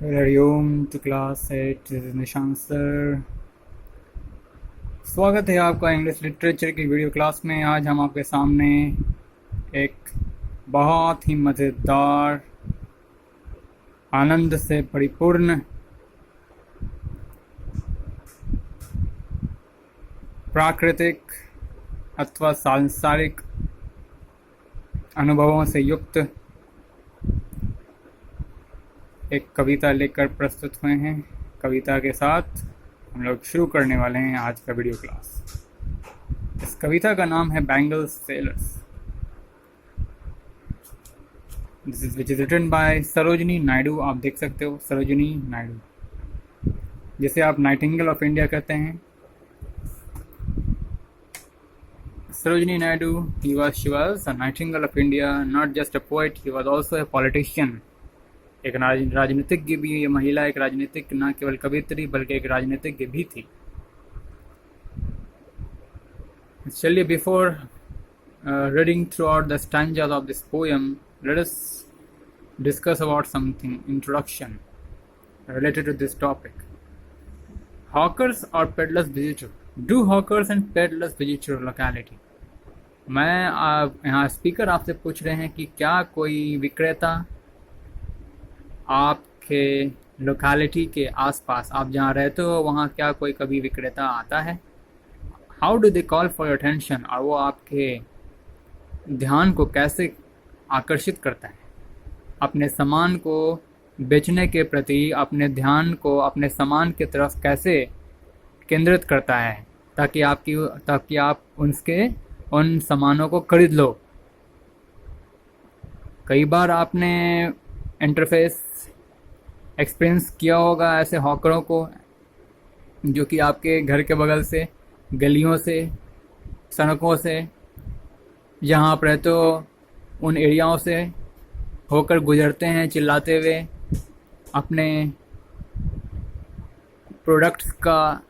Hariom to class 8 Nishant sir. स्वागत है आपका इंग्लिश लिटरेचर की वीडियो क्लास में। आज हम आपके सामने एक बहुत ही मज़ेदार, आनंद से परिपूर्ण, प्राकृतिक अथवा सांसारिक अनुभवों से युक्त एक कविता लेकर प्रस्तुत हुए हैं। कविता के साथ हम लोग शुरू करने वाले हैं आज का वीडियो क्लास। इस कविता का नाम है bangle sellers. This is which is written by Sarojini Naidu. आप देख सकते हो सरोजिनी नायडू, जिसे आप नाइटिंगेल ऑफ इंडिया कहते हैं। Sarojini Naidu, she was a nightingale of India, not just a poet, he was also a politician. एक राजनीतिज्ञ भी, ये महिला एक राजनीतिक न केवल कवित्री बल्कि एक राजनीतिज्ञ भी थी। चलिए, before reading throughout the stanzas of this poem, let us discuss about something, introduction related to this topic. Hawkers or peddlers visit you? Do hawkers and peddlers visit your locality? मैं यहाँ स्पीकर आपसे पूछ रहे हैं कि क्या कोई विक्रेता आपके लोकेलिटी के आसपास, आप जहाँ रहते हो वहाँ क्या कोई कभी विक्रेता आता है? How do they call for your attention? और वो आपके ध्यान को कैसे आकर्षित करता है? अपने सामान को बेचने के प्रति अपने ध्यान को अपने सामान की तरफ कैसे केंद्रित करता है ताकि आप उन सामानों को खरीद लो। कई बार आपने इंटरफेस एक्सपीरियंस किया होगा ऐसे हॉकरों को, जो कि आपके घर के बगल से, गलियों से, सड़कों से, जहाँ आप रहते हो उन एरियाओं से होकर गुजरते हैं, चिल्लाते हुए अपने प्रोडक्ट्स का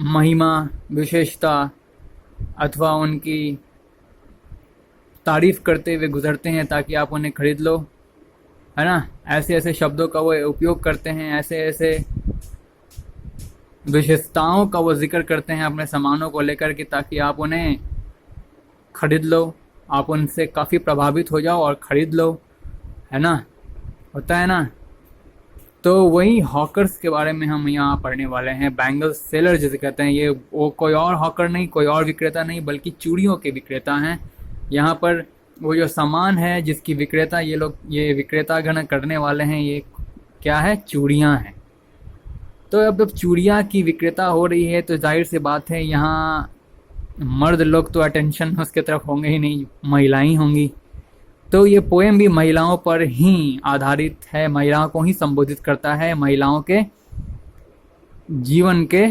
महिमा, विशेषता अथवा उनकी तारीफ करते हुए गुजरते हैं ताकि आप उन्हें खरीद लो, है ना। ऐसे ऐसे शब्दों का वो उपयोग करते हैं, ऐसे ऐसे विशेषताओं का वो जिक्र करते हैं अपने सामानों को लेकर कि ताकि आप उन्हें खरीद लो, आप उनसे काफ़ी प्रभावित हो जाओ और ख़रीद लो, है ना। होता है ना। तो वही हॉकर्स के बारे में हम यहाँ पढ़ने वाले हैं। बैंगल सेलर जिसे कहते हैं, ये वो कोई और हॉकर नहीं, कोई और विक्रेता नहीं, बल्कि चूड़ियों के विक्रेता हैं। यहाँ पर वो जो सामान है जिसकी विक्रेता ये विक्रेतागण करने वाले हैं, ये क्या है? चूड़ियाँ हैं। तो अब चूड़ियाँ की विक्रेता हो रही है तो जाहिर सी बात है यहाँ मर्द लोग तो अटेंशन उसके तरफ होंगे ही नहीं, महिलाएं होंगी। तो ये पोएम भी महिलाओं पर ही आधारित है, महिलाओं को ही संबोधित करता है, महिलाओं के जीवन के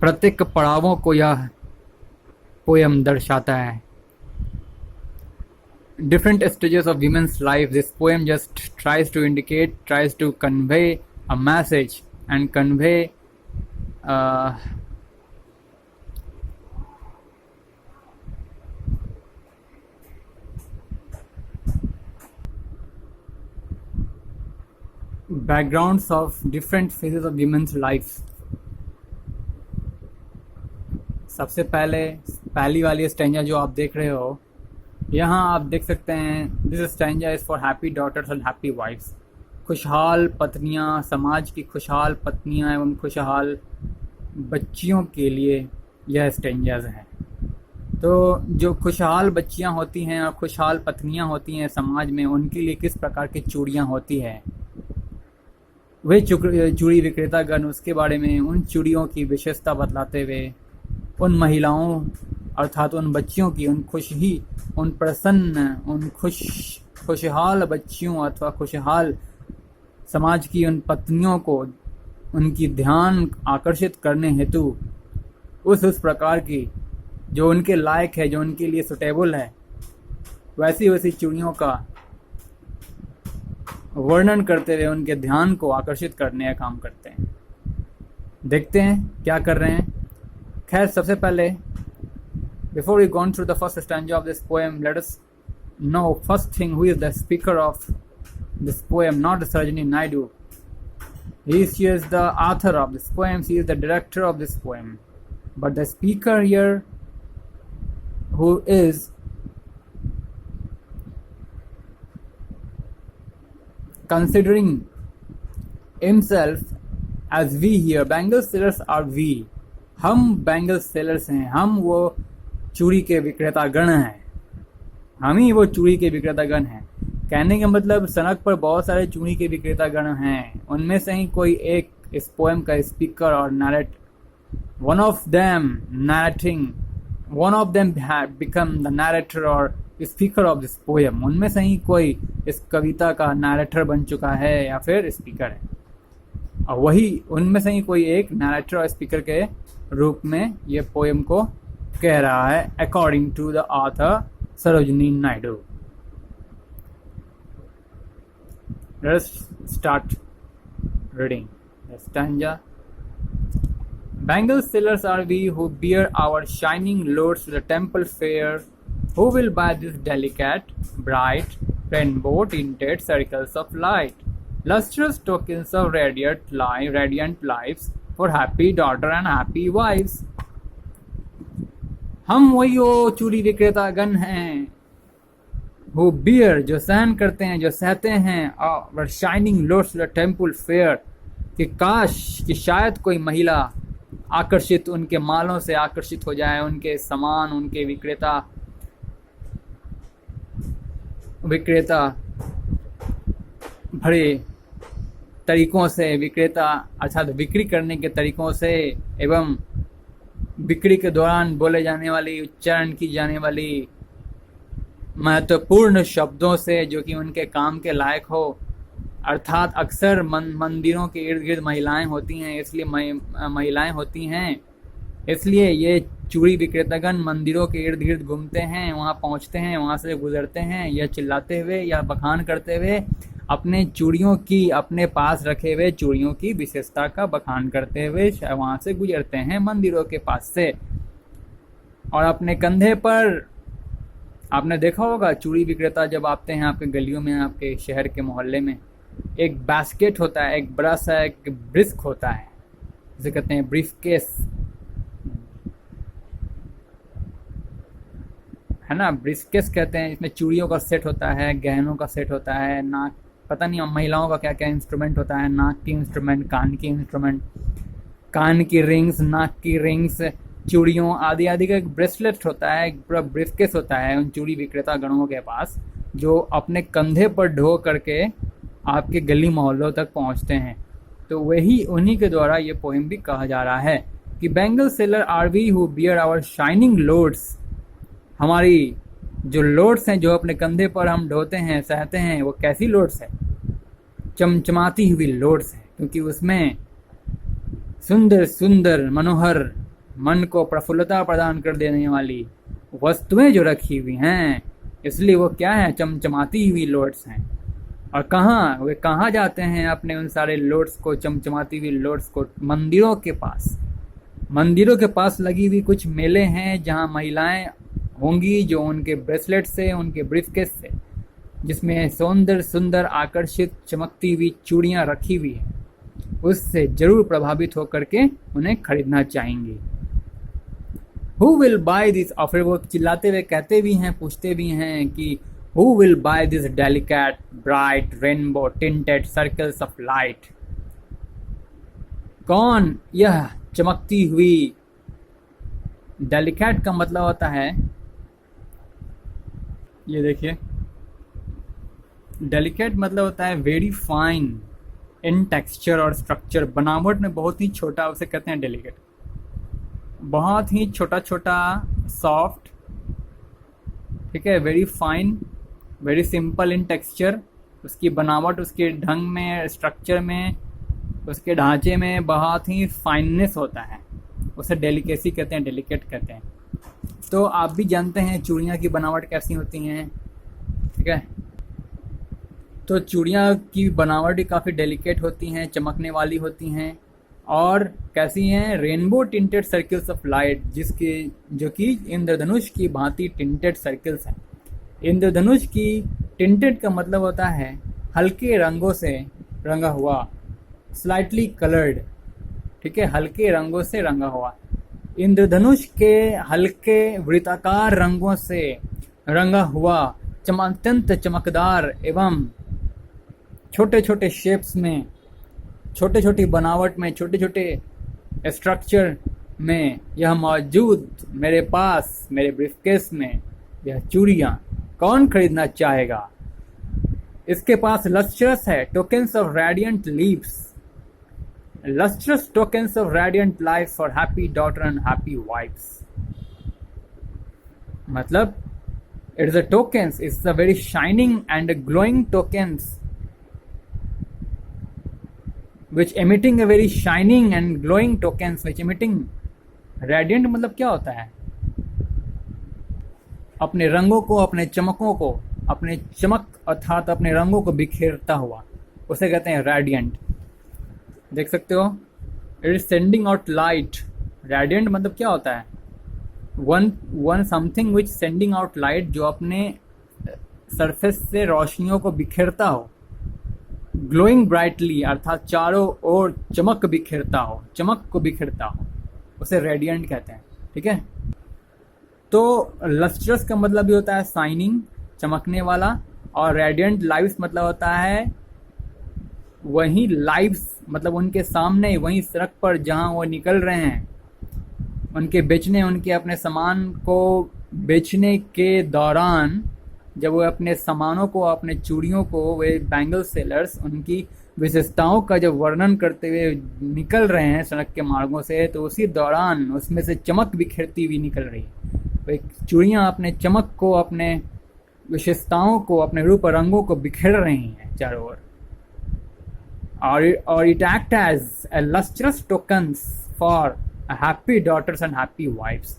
प्रत्येक पड़ावों को यह पोएम दर्शाता है। Different stages of women's life, this poem just tries to convey a message and convey backgrounds of different phases of women's life। सबसे पहली वाली स्टैंजा जो आप देख रहे हो, यहाँ आप देख सकते हैं, this stanza is for happy daughters and happy wifes. खुशहाल पत्नियाँ, समाज की खुशहाल पत्नियाँ एवं खुशहाल बच्चियों के लिए यह स्टैंजाज हैं। तो जो खुशहाल बच्चियाँ होती हैं और खुशहाल पत्नियाँ होती हैं समाज में, उनके लिए किस प्रकार की चूड़ियाँ होती है, वे चूड़ी विक्रेतागण उसके बारे में, उन चूड़ियों की विशेषता बतलाते हुए उन महिलाओं अर्थात उन बच्चियों की, उन प्रसन्न, उन खुशहाल बच्चियों अथवा खुशहाल समाज की उन पत्नियों को उनकी ध्यान आकर्षित करने हेतु उस प्रकार की जो उनके लायक है, जो उनके लिए सुटेबल है, वैसी चूड़ियों का वर्णन करते हुए उनके ध्यान को आकर्षित करने का काम करते हैं। देखते हैं क्या कर रहे हैं। खैर, सबसे पहले Before we go on through the first stanza of this poem, let us know first thing who is the speaker of this poem, not the Sarojini Naidu. She is the author of this poem, she is the director of this poem. But the speaker here, who is considering himself as we here, bangle sellers are we. हम bangle sellers हैं, हम वो चूड़ी के विक्रेता गण हैं, हम ही वो चूड़ी के विक्रेता गण हैं। कहने का मतलब सड़क पर बहुत सारे चूड़ी के विक्रेता गण हैं, उनमें से ही कोई एक इस पोएम का स्पीकर और narrate, one of them had become the narrator और स्पीकर ऑफ दिस पोएम। उनमें से ही कोई इस कविता का नैरेटर बन चुका है या फिर स्पीकर है, और वही उनमें से ही कोई एक नैरेटर और स्पीकर के रूप में ये पोएम को कह रहा है, according to the author Sarojini Naidu. Let's start reading the stanza. Bangle sellers are we who bear our shining loads to the temple fair. Who will buy these delicate, bright, rainbow-tinted circles of light, lustrous tokens of radiant lives for happy daughter and happy wives? हम वही वो चूड़ी विक्रेता गण हैं, वो beer जो सहन करते हैं, जो सहते हैं, और shining loads the temple fair, कि काश कि शायद कोई महिला आकर्षित, उनके मालों से आकर्षित हो जाए, उनके सामान, उनके विक्रेता भरे तरीकों से, विक्रेता अर्थात बिक्री करने के तरीकों से एवं बिक्री के दौरान बोले जाने वाली, उच्चारण की जाने वाली महत्वपूर्ण शब्दों से जो कि उनके काम के लायक हो। अर्थात अक्सर मंदिरों के इर्द गिर्द महिलाएं होती हैं, इसलिए महिलाएं होती हैं, इसलिए ये चूड़ी विक्रेतागण मंदिरों के इर्द गिर्द घूमते हैं, वहाँ पहुँचते हैं, वहाँ से गुजरते हैं, या चिल्लाते हुए या बखान करते हुए अपने चूड़ियों की, अपने पास रखे हुए चूड़ियों की विशेषता का बखान करते हुए वहाँ से गुजरते हैं मंदिरों के पास से। और अपने कंधे पर, आपने देखा होगा चूड़ी विक्रेता जब आते हैं आपके गलियों में, आपके शहर के मोहल्ले में, एक बास्केट होता है, एक बड़ा सा एक ब्रिस्क होता है, जिसे कहते हैं ब्रीफकेस, है ना, ब्रीफकेस कहते हैं। इसमें चूड़ियों का सेट होता है, गहनों का सेट होता है, नाक, पता नहीं महिलाओं का क्या क्या इंस्ट्रूमेंट होता है, नाक की इंस्ट्रूमेंट, कान की इंस्ट्रूमेंट, कान की रिंग्स, नाक की रिंग्स, चूड़ियों आदि आदि का एक ब्रेसलेट होता है, एक पूरा ब्रीफकेस होता है उन चूड़ी विक्रेता गणों के पास, जो अपने कंधे पर ढो करके आपके गली मोहल्लों तक पहुंचते हैं। तो वही उन्हीं के द्वारा ये पोएम भी कहा जा रहा है कि bangle sellers are we who bear our shining loads, हमारी जो लोड्स हैं, जो अपने कंधे पर हम ढोते हैं, सहते हैं, वो कैसी लोड्स है? चमचमाती हुई लोड्स है, क्योंकि उसमें सुंदर सुंदर मनोहर, मन को प्रफुल्लता प्रदान कर देने वाली वस्तुएं जो रखी हुई हैं, इसलिए वो क्या है? चमचमाती हुई लोड्स हैं। और वे कहाँ जाते हैं अपने उन सारे लोड्स को, चमचमाती हुई लोड्स को? मंदिरों के पास। मंदिरों के पास लगी हुई कुछ मेले हैं जहाँ महिलाएं होंगी जो उनके ब्रेसलेट से, उनके ब्रीफकेस से, जिसमें सुंदर सुंदर आकर्षित चमकती हुई चूड़ियाँ रखी हुई हैं, उससे जरूर प्रभावित होकर के उन्हें खरीदना चाहेंगी। Who will buy this? और फिर वो चिल्लाते हुए कहते भी हैं, पूछते भी हैं कि Who will buy this delicate, bright, rainbow tinted circles of light? कौन यह चमकती हुई, डेलिकेट का मतलब होता है, ये देखिए, डेलिकेट मतलब होता है वेरी फाइन इन टेक्सचर और स्ट्रक्चर, बनावट में बहुत ही छोटा, उसे कहते हैं डेलिकेट। बहुत ही छोटा छोटा, सॉफ्ट, ठीक है, very fine, very simple in texture, उसकी बनावट, उसके ढंग में, स्ट्रक्चर में, उसके ढांचे में बहुत ही फाइननेस होता है, उसे डेलिकेसी कहते हैं, डेलिकेट कहते हैं। तो आप भी जानते हैं चूड़ियाँ की बनावट कैसी होती हैं, ठीक है। तो चूड़ियाँ की बनावट भी काफ़ी डेलिकेट होती हैं, चमकने वाली होती हैं, और कैसी हैं? Rainbow tinted circles of light, जो कि इंद्रधनुष की भांति टिंटेड सर्कल्स हैं। इंद्रधनुष की टिंटेड का मतलब होता है हल्के रंगों से रंगा हुआ, स्लाइटली कलर्ड, ठीक है, हल्के रंगों से रंगा हुआ। इंद्रधनुष के हल्के वृत्ताकार रंगों से रंगा हुआ, अत्यंत चमकदार एवं छोटे छोटे शेप्स में, छोटे छोटी बनावट में, छोटे छोटे स्ट्रक्चर में यह मौजूद मेरे पास, मेरे ब्रीफकेस में यह चूड़ियाँ कौन खरीदना चाहेगा। इसके पास लस्ट्रस है, tokens of radiant leaves, lustrous tokens of radiant life for happy daughter and happy wives. मतलब it is a tokens, it's a very shining and glowing tokens which emitting a very shining and glowing tokens which emitting radiant मतलब क्या होता है, अपने रंगों को, अपने चमकों को, अपने चमक अर्थात अपने रंगों को बिखेरता हुआ, उसे कहते हैं रेडियंट। देख सकते हो, it is sending out light. Radiant मतलब क्या होता है, one something which sending out light, जो अपने सरफेस से रोशनियों को बिखेरता हो। ग्लोइंग ब्राइटली अर्थात चारों ओर चमक बिखेरता हो, चमक को बिखेरता हो, उसे रेडियंट कहते हैं, ठीक है। तो लस्ट्रस का मतलब भी होता है शाइनिंग, चमकने वाला, और रेडियंट लाइव्स मतलब होता है वही लाइव्स, मतलब उनके सामने, वही सड़क पर जहाँ वो निकल रहे हैं, उनके बेचने, उनके अपने सामान को बेचने के दौरान, जब वो अपने सामानों को, अपने चूड़ियों को, वे बैंगल सेलर्स उनकी विशेषताओं का जब वर्णन करते हुए निकल रहे हैं सड़क के मार्गों से, तो उसी दौरान उसमें से चमक बिखेरती हुई निकल रही है। वे चूड़ियाँ अपने चमक को, अपने विशेषताओं को, अपने रूप रंगों को बिखेर रही हैं चारों ओर। और it act as a lustrous tokens for a happy daughters and happy wives.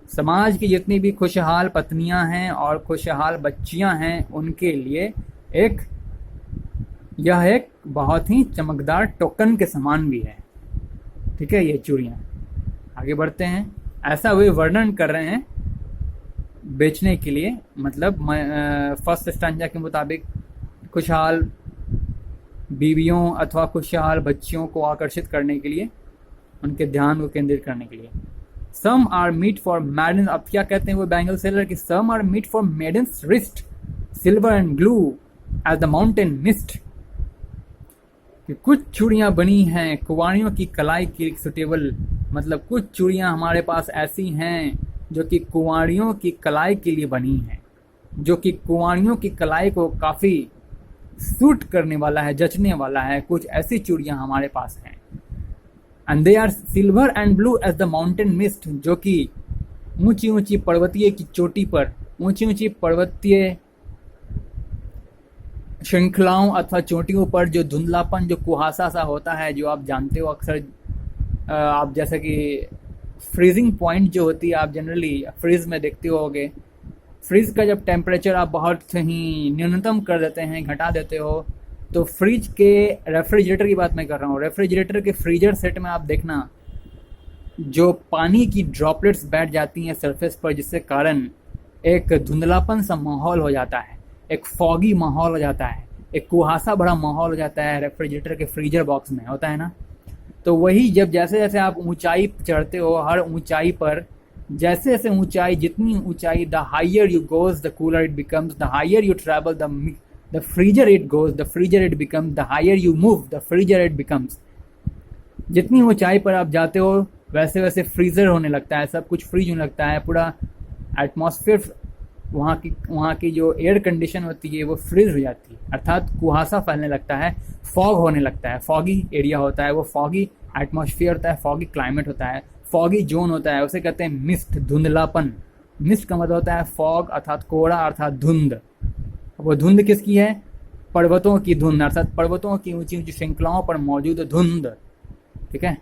समाज की जितनी भी खुशहाल पत्नियां हैं और खुशहाल बच्चियां हैं, उनके लिए यह एक बहुत ही चमकदार टोकन के समान भी है, ठीक है, ये चूड़ियाँ। आगे बढ़ते हैं। ऐसा वे वर्णन कर रहे हैं बेचने के लिए, मतलब फर्स्ट स्टैंजा के मुताबिक खुशहाल बीवियों अथवा खुशहाल बच्चियों को आकर्षित करने के लिए, उनके ध्यान को केंद्रित करने के लिए। Some are meet for maiden, अब क्या कहते हैं वो बैंगल सेलर कि some are meet for maiden's wrist, silver and glue as the mountain mist, कि कुछ चूड़ियाँ बनी हैं कुंवारियों की कलाई की सुटेबल, मतलब कुछ चूड़ियाँ हमारे पास ऐसी हैं जो कि कुंवारियों की कलाई के लिए बनी हैं, जो कि कुंवारियों की कलाई को काफ़ी सूट करने वाला है, जचने वाला है। कुछ ऐसी चूड़ियाँ हमारे पास हैं। And they are silver and blue as the mountain mist, जो कि ऊंची ऊंची पर्वतीय की चोटी पर, ऊंची ऊंची पर्वतीय श्रृंखलाओं अथवा चोटियों पर जो धुंधलापन, जो कुहासा सा होता है, जो आप जानते हो अक्सर, आप जैसे कि फ्रीजिंग पॉइंट जो होती है, आप जनरली फ्रीज में देखते होगे, फ्रिज का जब टेम्परेचर आप बहुत ही न्यूनतम कर देते हैं, घटा देते हो, तो फ्रिज के, रेफ्रिजरेटर की बात मैं कर रहा हूँ, रेफ्रिजरेटर के फ्रीजर सेट में आप देखना जो पानी की ड्रॉपलेट्स बैठ जाती हैं सरफेस पर, जिससे कारण एक धुंधलापन सा माहौल हो जाता है, एक फॉगी माहौल हो जाता है, एक कुहासा भरा माहौल हो जाता है रेफ्रिजरेटर के फ्रीजर बॉक्स में, होता है ना। तो वही जब जैसे जैसे आप ऊंचाई चढ़ते हो, हर ऊंचाई पर जैसे जैसे ऊंचाई, जितनी ऊंचाई, the higher you goes the cooler it becomes, the higher you travel the freezer it goes, the freezer it becomes, the higher you move the freezer it becomes. जितनी ऊंचाई पर आप जाते हो वैसे वैसे फ्रीजर होने लगता है, सब कुछ फ्रीज होने लगता है, पूरा एटमॉस्फेयर, वहाँ की जो एयर कंडीशन होती है वो फ्रीज हो जाती है, अर्थात कुहासा फैलने लगता है, फॉग होने लगता है, फॉगी एरिया होता है, वो फॉगी एटमॉस्फेयर होता है, फॉगी क्लाइमेट होता है, फॉगी जोन होता है, उसे कहते हैं मिस्ट, धुंधलापन। मिस्ट का मतलब होता है फॉग अर्थात कोहरा अर्थात धुंध। वो धुंध किसकी है? पर्वतों की धुंध, अर्थात पर्वतों की ऊंची ऊंची श्रृंखलाओं पर मौजूद धुंध, ठीक है।